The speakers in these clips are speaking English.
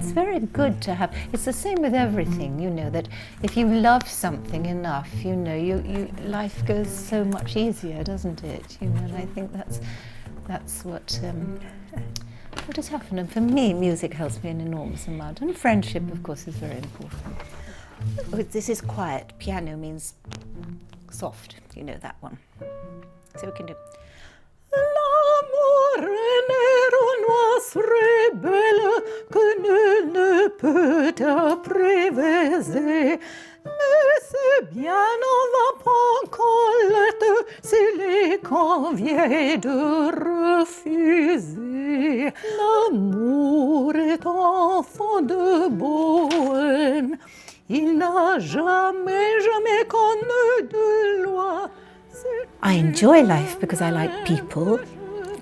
it's very good to have. It's the same with everything, you know, that if you love something enough, you know, life goes so much easier, doesn't it? You know, and I think that's what has happened. And for me, music helps me an enormous amount. And friendship, of course, is very important. This is quiet. Piano means soft, you know that one. So we can do. L'amore n'era rebelle que nul ne peut apprivoiser. Et c'est bien on va pas connaître s'il est convient de refuser. L'amour est enfant de bohème. Il n'a jamais connu de loi. I enjoy life because I like people.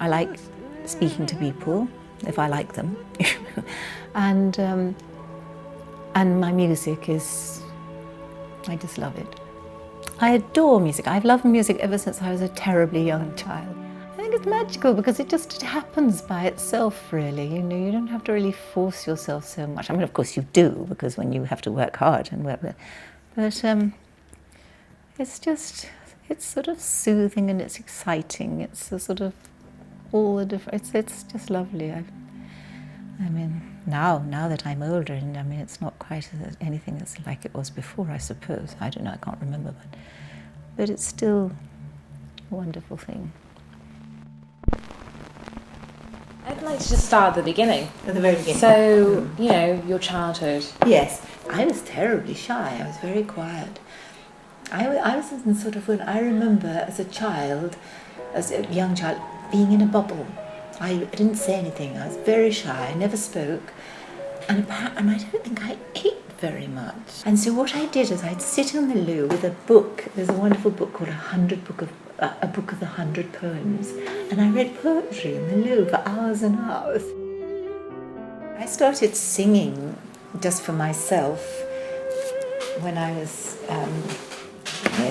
I like speaking to people, if I like them. And my music is, I just love it. I adore music. I've loved music ever since I was a terribly young child. I think it's magical because it just happens by itself, really. You know, you don't have to really force yourself so much. I mean, of course you do, because when you have to work hard and work, but it's just. It's sort of soothing and it's exciting. It's a sort of all the different. It's just lovely. I mean, now that I'm older, and I mean, it's not quite anything that's like it was before, I suppose. I don't know. I can't remember, but it's still a wonderful thing. I'd like to just start at the beginning. At the very beginning. So, you know, your childhood. Yes, I was terribly shy. I was very quiet. I was in sort of when I remember as a young child, being in a bubble. I didn't say anything. I was very shy. I never spoke, and I don't think I ate very much. And so what I did is I'd sit on the loo with a book. There's a wonderful book called A Book of the 100 Poems, and I read poetry in the loo for hours and hours. I started singing just for myself when I was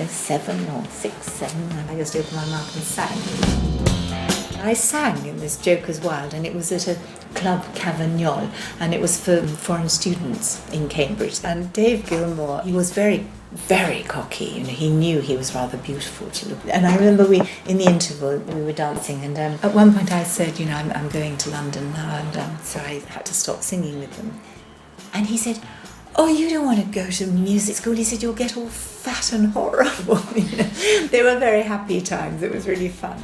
7 or 6, 7, and I used to open my mouth and sang. I sang in this Joker's Wild, and it was at a club Cavagnol, and it was for foreign students in Cambridge. And Dave Gilmour, he was very, very cocky. You know, he knew he was rather beautiful to look at. And I remember in the interval, we were dancing, and at one point I said, you know, I'm going to London now, and so I had to stop singing with them. And he said, oh, you don't want to go to music school. He said, you'll get all fat and horrible. You know, they were very happy times. It was really fun.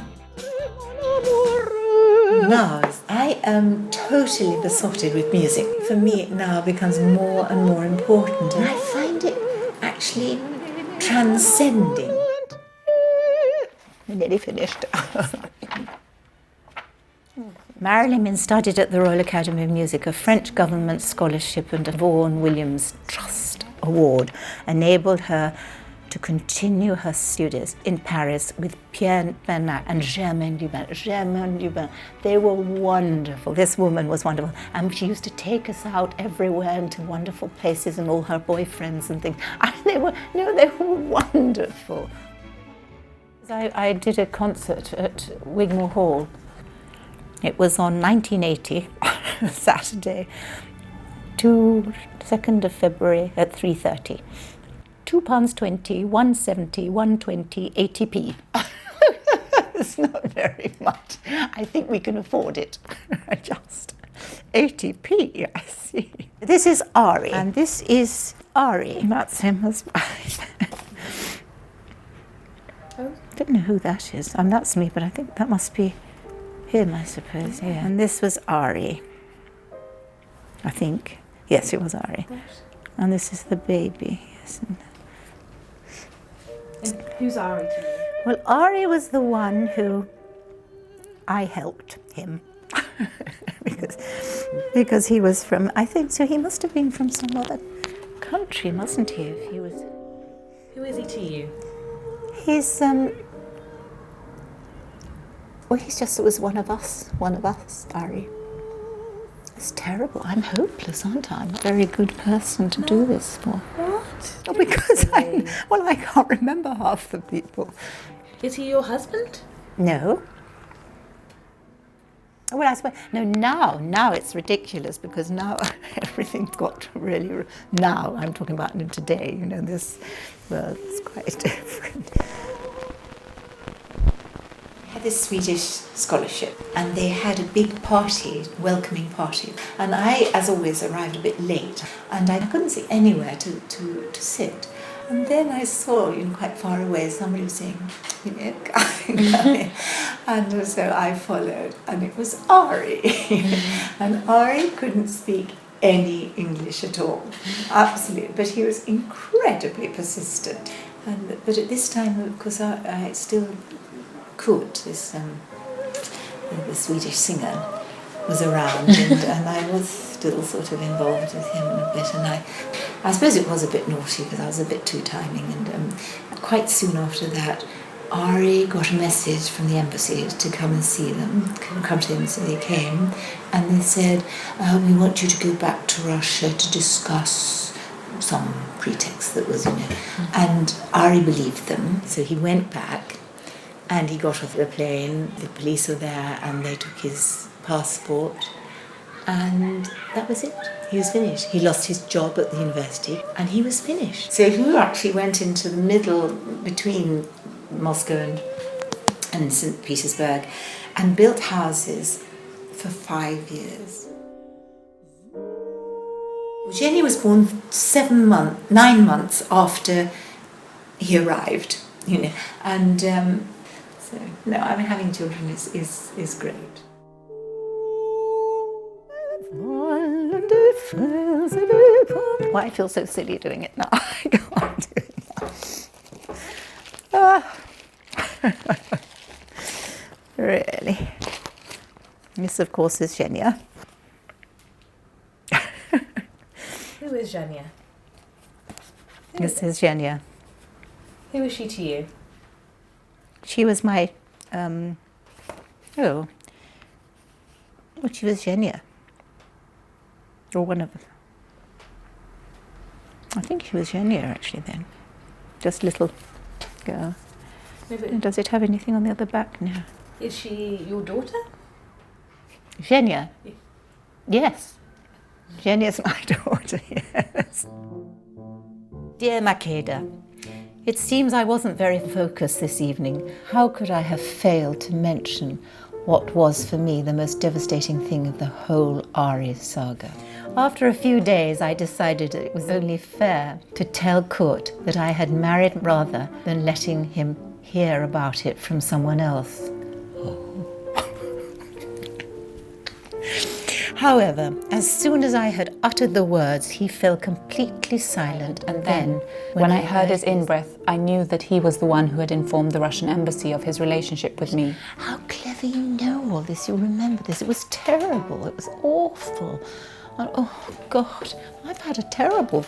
Now, I am totally besotted with music. For me, it now becomes more and more important, and I find it actually transcending. We're nearly finished. Marilyn Minns studied at the Royal Academy of Music. A French government scholarship and a Vaughan Williams Trust Award enabled her to continue her studies in Paris with Pierre Bernat and Germaine Dubin. Germaine Dubin, they were wonderful. This woman was wonderful. And she used to take us out everywhere into wonderful places, and all her boyfriends and things. They were wonderful. I did a concert at Wigmore Hall. It was on 1980, Saturday, 2nd of February at 3:30. £2.20, 170, 120, 80p. It's not very much. I think we can afford it. Just 80p, I see. This is Ari, and this is Ari. That's him as well. I don't know who that is. And that's me, but I think that must be him, I suppose, yeah. And this was Ari, I think. Yes, it was Ari. And this is the baby, yes. And who's Ari to you? Well, Ari was the one who I helped him. because he was from, I think, so he must have been from some other country, mustn't he? If he was. Who is he to you? He's, well, he just was one of us, Ari. It's terrible. I'm hopeless, aren't I? I'm a very good person to do this for. What? Oh, because I can't remember half the people. Is he your husband? No. Well, I suppose, no, now it's ridiculous because now everything's got really, now I'm talking about today, you know, this world is quite different. I had this Swedish scholarship and they had a big party, welcoming party. And I, as always, arrived a bit late and I couldn't see anywhere to sit. And then I saw, quite far away, somebody was saying, coming. And so I followed, and it was Ari. And Ari couldn't speak any English at all, absolutely. But he was incredibly persistent. But at this time, because I still could, the Swedish singer was around, and I was still sort of involved with him a bit, and I suppose it was a bit naughty because I was a bit too timing, and quite soon after that Ari got a message from the embassy to come and see them, come to him, so they came, and they said, we want you to go back to Russia to discuss some pretext that was, and Ari believed them, so he went back and he got off the plane, the police were there and they took his passport, and that was it. He was finished. He lost his job at the university and he was finished. So he actually went into the middle between Moscow and St. Petersburg and built houses for 5 years. Jenny was born 9 months after he arrived, and so no, having children is great. Why I feel so silly doing it now. I can't do it now. Really. This, of course, is Xenia. Who is Xenia? This is Xenia. Who is she to you? She was my, she was Xenia. Or one of them. I think she was Xenia actually then. Just little girl. No, And does it have anything on the other back? No. is she your daughter? Xenia? Yeah. Yes. Xenia's my daughter, yes. Dear Makeda, it seems I wasn't very focused this evening. How could I have failed to mention what was for me the most devastating thing of the whole Ari saga? After a few days, I decided it was only fair to tell Kurt that I had married rather than letting him hear about it from someone else. However, as soon as I had uttered the words, he fell completely silent, and then, when I heard his in-breath, I knew that he was the one who had informed the Russian embassy of his relationship with me. How clever you know all this, you remember this. It was terrible, it was awful. And, oh God, I've had a terrible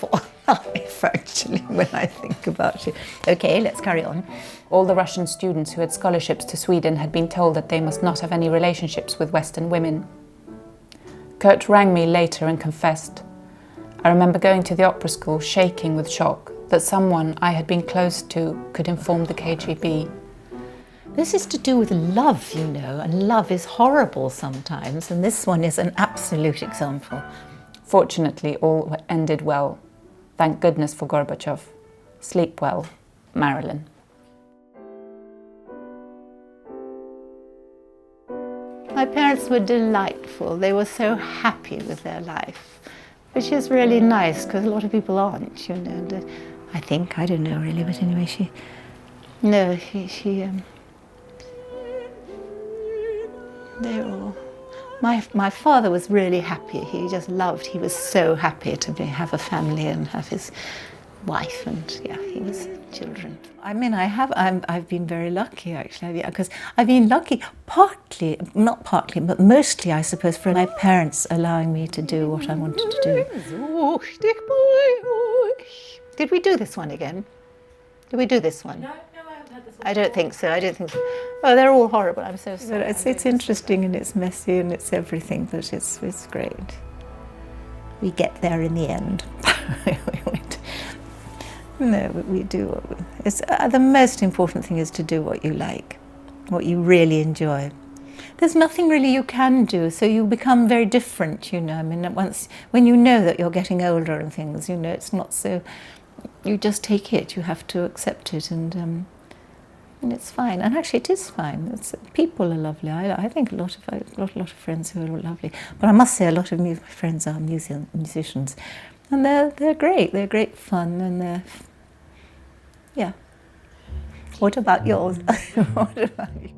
life actually when I think about it. Okay, let's carry on. All the Russian students who had scholarships to Sweden had been told that they must not have any relationships with Western women. Kurt rang me later and confessed. I remember going to the opera school shaking with shock that someone I had been close to could inform the KGB. This is to do with love, you know, and love is horrible sometimes, and this one is an absolute example. Fortunately, all ended well. Thank goodness for Gorbachev. Sleep well, Marilyn. My parents were delightful. They were so happy with their life, which is really nice because a lot of people aren't, you know. And, I don't know really, but anyway, they were all. My father was really happy. He just loved. He was so happy to have a family and have his wife, and yeah, he was children. I mean, I've been very lucky actually, because I've been lucky not partly, but mostly, I suppose, for my parents allowing me to do what I wanted to do. Did we do this one again? Did we do this one? No, I haven't had this one. I don't think so. Oh, they're all horrible. I'm so sorry. But it's interesting and it's messy and it's everything, but it's great. We get there in the end. No, we do. The most important thing is to do what you like, what you really enjoy. there's nothing really you can do, so you become very different, you know. I mean, when you know that you're getting older and things, you know, it's not so, you just take it, you have to accept it, and it's fine. And actually it is fine. People are lovely. I think I've got a lot of friends who are lovely. But I must say a lot of my friends are musicians. And they're great. They're great fun, and yeah. What about yours? What about you?